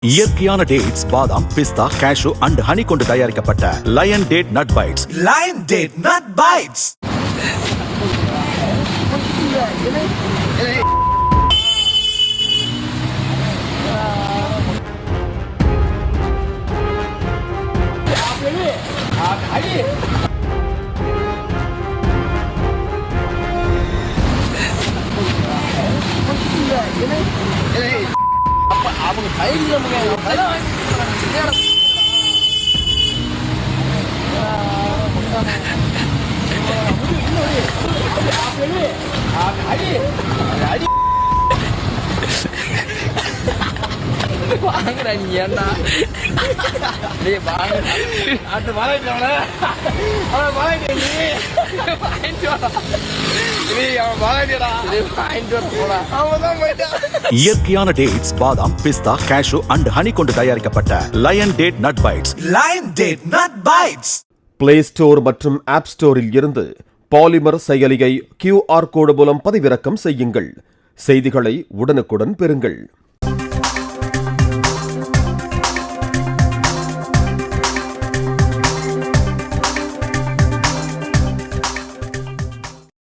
இயற்கையான டேட்ஸ், பாதாம், பிஸ்தா, cash and honey கொண்டு தயாரிக்கப்பட்ட lion date nut bites. Lion date nut bites. அவங்க வாங்குற நீ ஏன்னா அது வாங்கிட்டு இயற்கையான டேட்ஸ், பாதாம், பிஸ்தா, கேஷு அண்ட் ஹனி கொண்டு தயாரிக்கப்பட்ட lion date nut bites. Lion date nut bites. Play store மற்றும் ஆப் ஸ்டோரில் இருந்து பாலிமர் செயலியை QR கோடு மூலம் பதிவிறக்கம் செய்யுங்கள். செய்திகளை உடனுக்குடன் பெறுங்கள்.